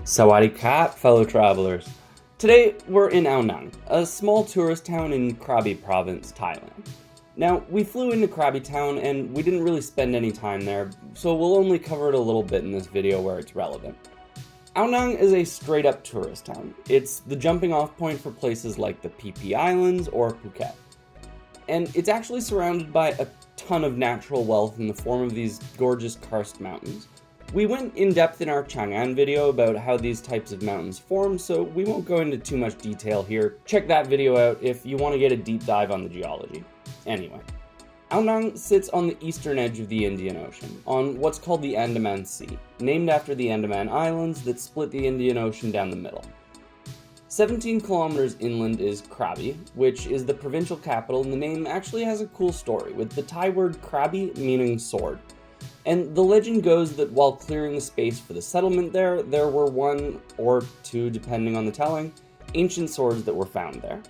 Sawadee Krap, fellow travelers. Today we're in Ao Nang, a small tourist town in Krabi province, Thailand. Now, we flew into Krabi town and we didn't really spend any time there, so we'll only cover it a little bit in this video where it's relevant. Ao Nang is a straight-up tourist town. It's the jumping-off point for places like the Phi Phi Islands or Phuket. And it's actually surrounded by a ton of natural wealth in the form of these gorgeous karst mountains. We went in depth in our Chang'an video about how these types of mountains form, so we won't go into too much detail here. Check that video out if you want to get a deep dive on the geology. Anyway, Ao Nang sits on the eastern edge of the Indian Ocean, on what's called the Andaman Sea, named after the Andaman Islands that split the Indian Ocean down the middle. 17 kilometers inland is Krabi, which is the provincial capital, and the name actually has a cool story, with the Thai word Krabi meaning sword. And the legend goes that while clearing the space for the settlement there were one or two, depending on the telling, ancient swords that were found there.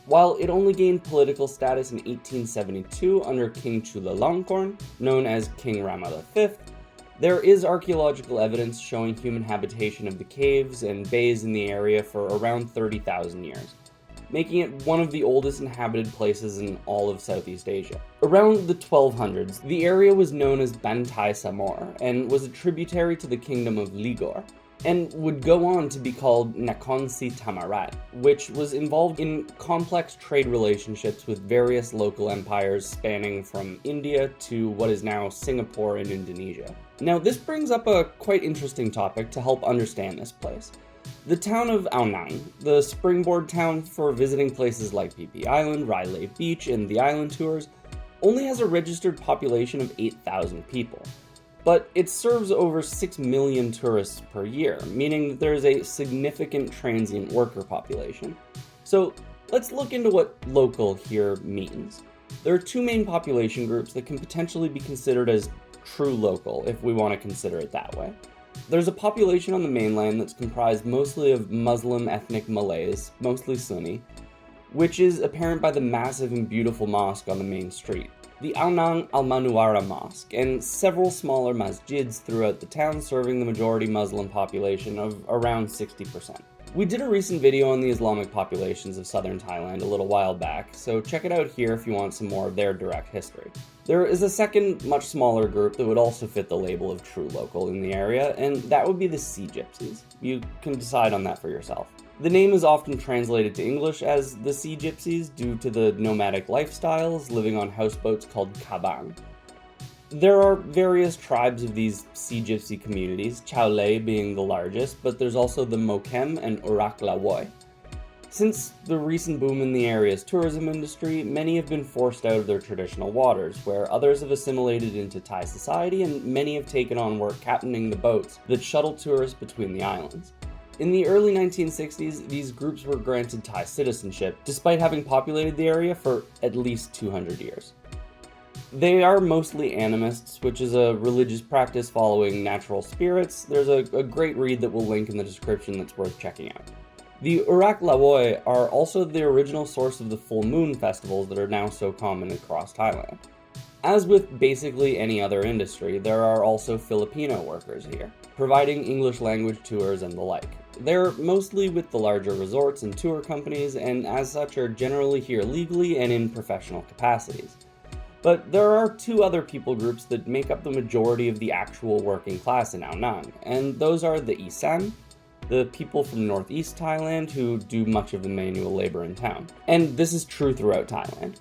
While it only gained political status in 1872 under King Chulalongkorn, known as King Rama V, there is archaeological evidence showing human habitation of the caves and bays in the area for around 30,000 years, making it one of the oldest inhabited places in all of Southeast Asia. Around the 1200s, the area was known as Bantai Samor and was a tributary to the kingdom of Ligor, and would go on to be called Nakhon Si Thammarat, which was involved in complex trade relationships with various local empires spanning from India to what is now Singapore and Indonesia. Now, this brings up a quite interesting topic to help understand this place. The town of Ao Nang, the springboard town for visiting places like Phi Phi Island, Railay Beach, and the island tours, only has a registered population of 8,000 people. But it serves over 6 million tourists per year, meaning that there is a significant transient worker population. So let's look into what local here means. There are two main population groups that can potentially be considered as true local, if we want to consider it that way. There's a population on the mainland that's comprised mostly of Muslim ethnic Malays, mostly Sunni, which is apparent by the massive and beautiful mosque on the main street, the Ao Nang Al-Manuara Mosque, and several smaller masjids throughout the town serving the majority Muslim population of around 60%. We did a recent video on the Islamic populations of southern Thailand a little while back, so check it out here if you want some more of their direct history. There is a second, much smaller group that would also fit the label of true local in the area, and that would be the Sea Gypsies. You can decide on that for yourself. The name is often translated to English as the Sea Gypsies due to the nomadic lifestyles, living on houseboats called kabang. There are various tribes of these Sea Gypsy communities, Railay being the largest, but there's also the Mokem and Urak Lawoi. Since the recent boom in the area's tourism industry, many have been forced out of their traditional waters, where others have assimilated into Thai society, and many have taken on work captaining the boats that shuttle tourists between the islands. In the early 1960s, these groups were granted Thai citizenship, despite having populated the area for at least 200 years. They are mostly animists, which is a religious practice following natural spirits. There's a great read that we'll link in the description that's worth checking out. The Urak Lawoi are also the original source of the full moon festivals that are now so common across Thailand. As with basically any other industry, there are also Filipino workers here, providing English language tours and the like. They're mostly with the larger resorts and tour companies, and as such are generally here legally and in professional capacities. But there are two other people groups that make up the majority of the actual working class in Ao Nang, and those are the Isan, the people from northeast Thailand who do much of the manual labor in town. And this is true throughout Thailand.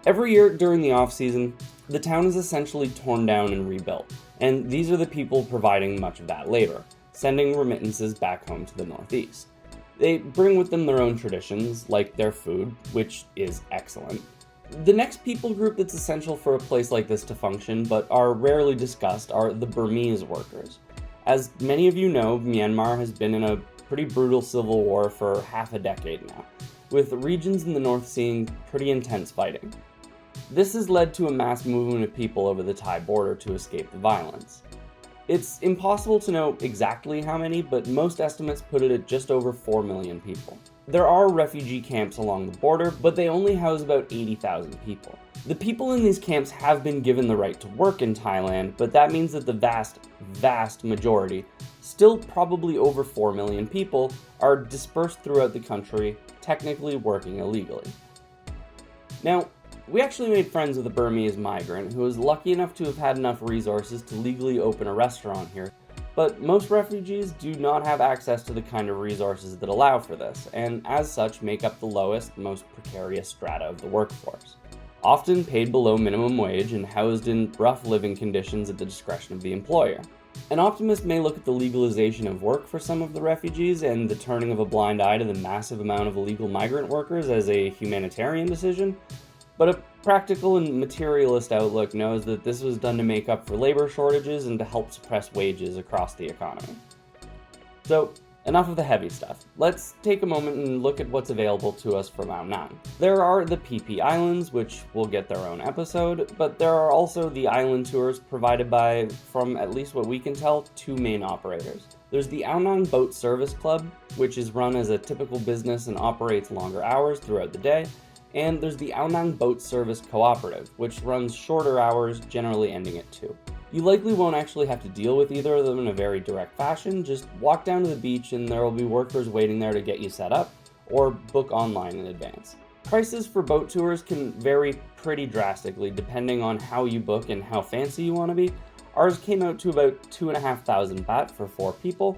Every year during the off-season, the town is essentially torn down and rebuilt, and these are the people providing much of that labor, sending remittances back home to the northeast. They bring with them their own traditions, like their food, which is excellent. The next people group that's essential for a place like this to function, but are rarely discussed, are the Burmese workers. As many of you know, Myanmar has been in a pretty brutal civil war for half a decade now, with regions in the north seeing pretty intense fighting. This has led to a mass movement of people over the Thai border to escape the violence. It's impossible to know exactly how many, but most estimates put it at just over 4 million people. There are refugee camps along the border, but they only house about 80,000 people. The people in these camps have been given the right to work in Thailand, but that means that the vast majority, still probably over 4 million people, are dispersed throughout the country, technically working illegally. Now, we actually made friends with a Burmese migrant who was lucky enough to have had enough resources to legally open a restaurant here, but most refugees do not have access to the kind of resources that allow for this, and as such make up the lowest, most precarious strata of the workforce. Often paid below minimum wage and housed in rough living conditions at the discretion of the employer. An optimist may look at the legalization of work for some of the refugees and the turning of a blind eye to the massive amount of illegal migrant workers as a humanitarian decision, but a practical and materialist outlook knows that this was done to make up for labor shortages and to help suppress wages across the economy. So, enough of the heavy stuff. Let's take a moment and look at what's available to us from Ao Nang. There are the Phi Phi Islands, which will get their own episode, but there are also the island tours provided by, from at least what we can tell, two main operators. There's the Ao Nang Boat Service Club, which is run as a typical business and operates longer hours throughout the day, and there's the Ao Nang Boat Service Cooperative, which runs shorter hours, generally ending at 2. You likely won't actually have to deal with either of them in a very direct fashion. Just walk down to the beach and there will be workers waiting there to get you set up, or book online in advance. Prices for boat tours can vary pretty drastically depending on how you book and how fancy you want to be. Ours came out to about 2,500 baht for 4 people.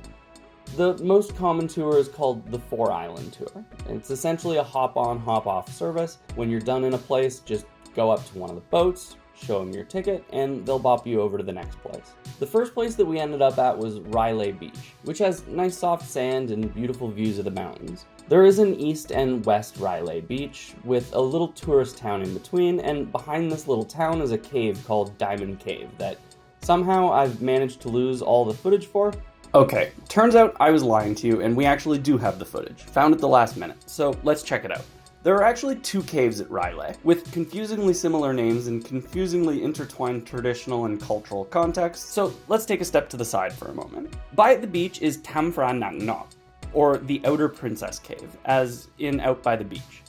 The most common tour is called the 4 Island Tour. It's essentially a hop-on, hop-off service. When you're done in a place, just go up to one of the boats, show them your ticket, and they'll bop you over to the next place. The first place that we ended up at was Railay Beach, which has nice soft sand and beautiful views of the mountains. There is an east and west Railay Beach, with a little tourist town in between, and behind this little town is a cave called Diamond Cave that somehow I've managed to lose all the footage for. Okay, turns out I was lying to you, and we actually do have the footage, found at the last minute, so let's check it out. There are actually 2 caves at Railay, with confusingly similar names and confusingly intertwined traditional and cultural contexts, so let's take a step to the side for a moment. By the beach is Tam Phra Nang Nok, or the Outer Princess Cave, as in out by the beach.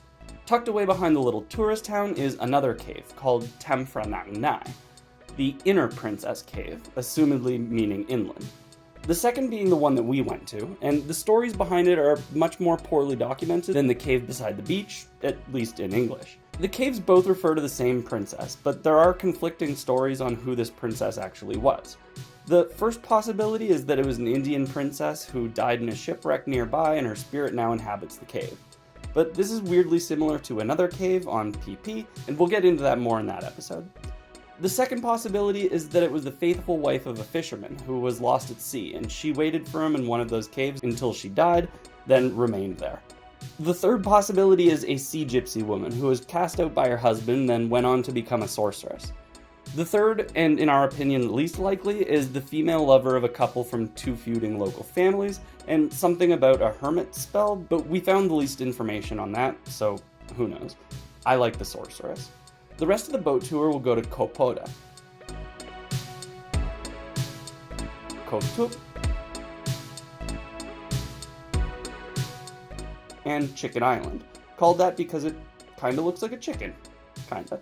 Tucked away behind the little tourist town is another cave called Tam Phra Nang Nai, the Inner Princess Cave, assumedly meaning inland. The second being the one that we went to, and the stories behind it are much more poorly documented than the cave beside the beach, at least in English. The caves both refer to the same princess, but there are conflicting stories on who this princess actually was. The first possibility is that it was an Indian princess who died in a shipwreck nearby and her spirit now inhabits the cave. But this is weirdly similar to another cave on PP, and we'll get into that more in that episode. The second possibility is that it was the faithful wife of a fisherman who was lost at sea, and she waited for him in one of those caves until she died, then remained there. The third possibility is a sea gypsy woman who was cast out by her husband, then went on to become a sorceress. The third, and in our opinion least likely, is the female lover of a couple from 2 feuding local families, and something about a hermit spell, but we found the least information on that, so who knows. I like the sorceress. The rest of the boat tour will go to Koh Poda, Koh Tup, and Chicken Island, called that because it kinda looks like a chicken. Kinda.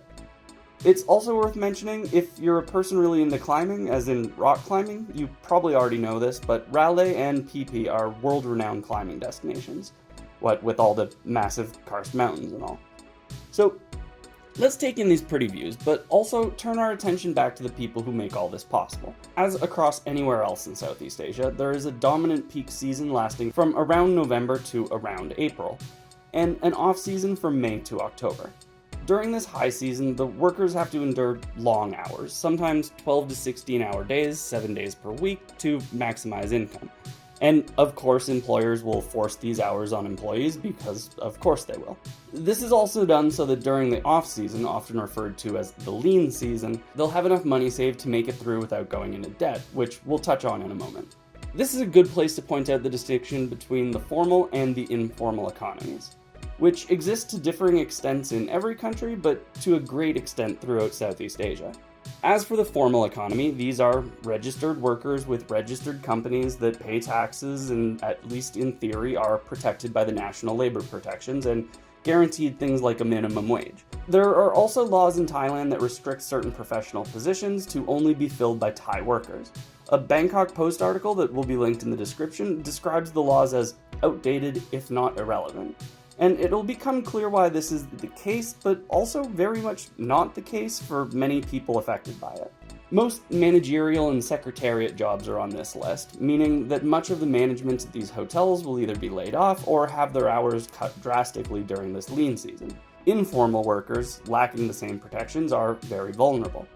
It's also worth mentioning, if you're a person really into climbing, as in rock climbing, you probably already know this, but Railay and Phi Phi are world-renowned climbing destinations, what with all the massive karst mountains and all. So, let's take in these pretty views, but also turn our attention back to the people who make all this possible. As across anywhere else in Southeast Asia, there is a dominant peak season lasting from around November to around April, and an off-season from May to October. During this high season, the workers have to endure long hours, sometimes 12 to 16-hour days, 7 days per week, to maximize income. And of course, employers will force these hours on employees because of course they will. This is also done so that during the off-season, often referred to as the lean season, they'll have enough money saved to make it through without going into debt, which we'll touch on in a moment. This is a good place to point out the distinction between the formal and the informal economies, which exist to differing extents in every country, but to a great extent throughout Southeast Asia. As for the formal economy, these are registered workers with registered companies that pay taxes and, at least in theory, are protected by the national labor protections and guaranteed things like a minimum wage. There are also laws in Thailand that restrict certain professional positions to only be filled by Thai workers. A Bangkok Post article that will be linked in the description describes the laws as outdated, if not irrelevant. And it'll become clear why this is the case, but also very much not the case for many people affected by it. Most managerial and secretariat jobs are on this list, meaning that much of the management at these hotels will either be laid off or have their hours cut drastically during this lean season. Informal workers, lacking the same protections, are very vulnerable.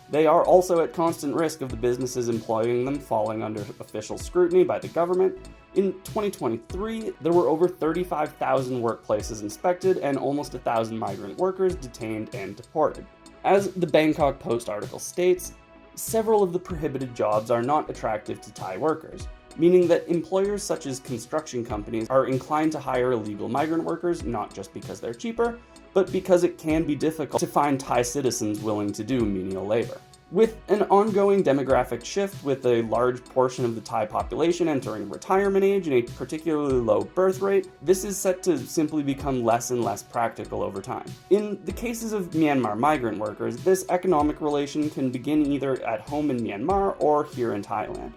They are also at constant risk of the businesses employing them falling under official scrutiny by the government. In 2023, there were over 35,000 workplaces inspected and almost 1,000 migrant workers detained and deported. As the Bangkok Post article states, several of the prohibited jobs are not attractive to Thai workers, meaning that employers such as construction companies are inclined to hire illegal migrant workers not just because they're cheaper, but because it can be difficult to find Thai citizens willing to do menial labor. With an ongoing demographic shift, with a large portion of the Thai population entering retirement age and a particularly low birth rate, this is set to simply become less and less practical over time. In the cases of Myanmar migrant workers, this economic relation can begin either at home in Myanmar or here in Thailand.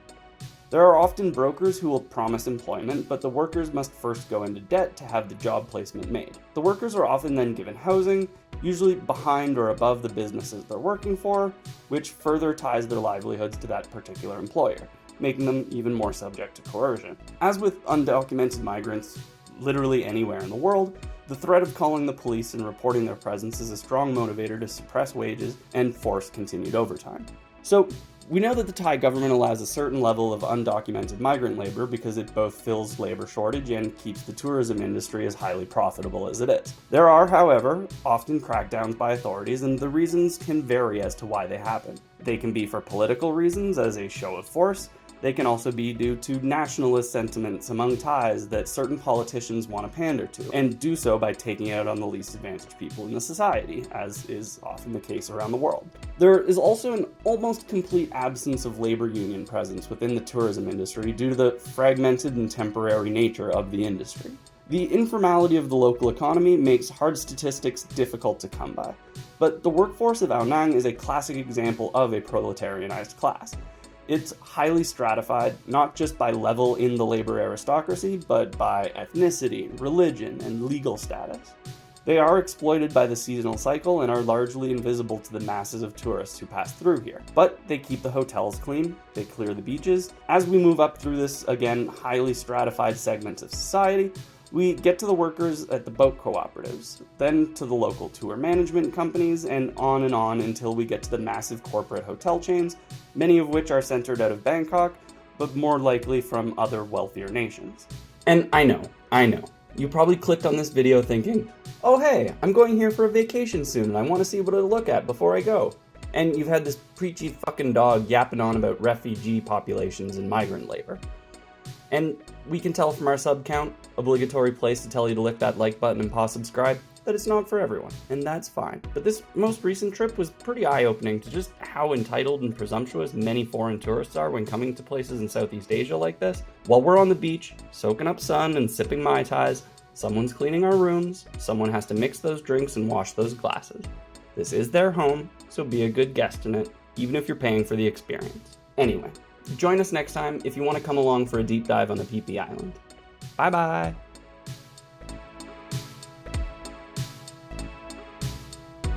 There are often brokers who will promise employment, but the workers must first go into debt to have the job placement made. The workers are often then given housing, usually behind or above the businesses they're working for, which further ties their livelihoods to that particular employer, making them even more subject to coercion. As with undocumented migrants literally anywhere in the world, the threat of calling the police and reporting their presence is a strong motivator to suppress wages and force continued overtime. So, we know that the Thai government allows a certain level of undocumented migrant labor because it both fills labor shortage and keeps the tourism industry as highly profitable as it is. There are, however, often crackdowns by authorities, and the reasons can vary as to why they happen. They can be for political reasons as a show of force. They can also be due to nationalist sentiments among Thais that certain politicians want to pander to, and do so by taking out on the least advantaged people in the society, as is often the case around the world. There is also an almost complete absence of labor union presence within the tourism industry due to the fragmented and temporary nature of the industry. The informality of the local economy makes hard statistics difficult to come by, but the workforce of Ao Nang is a classic example of a proletarianized class. It's highly stratified, not just by level in the labor aristocracy, but by ethnicity, religion, and legal status. They are exploited by the seasonal cycle and are largely invisible to the masses of tourists who pass through here. But they keep the hotels clean, they clear the beaches. As we move up through this, again, highly stratified segment of society, we get to the workers at the boat cooperatives, then to the local tour management companies, and on until we get to the massive corporate hotel chains, many of which are centered out of Bangkok, but more likely from other wealthier nations. And I know, you probably clicked on this video thinking, oh hey, I'm going here for a vacation soon and I want to see what to look at before I go. And you've had this preachy fucking dog yapping on about refugee populations and migrant labor. And we can tell from our sub count, obligatory place to tell you to click that like button and pause subscribe, that it's not for everyone, and that's fine. But this most recent trip was pretty eye-opening to just how entitled and presumptuous many foreign tourists are when coming to places in Southeast Asia like this. While we're on the beach, soaking up sun and sipping Mai Tais, someone's cleaning our rooms, someone has to mix those drinks and wash those glasses. This is their home, so be a good guest in it, even if you're paying for the experience. Anyway, join us next time if you want to come along for a deep dive on the Phi Phi Island. Bye bye!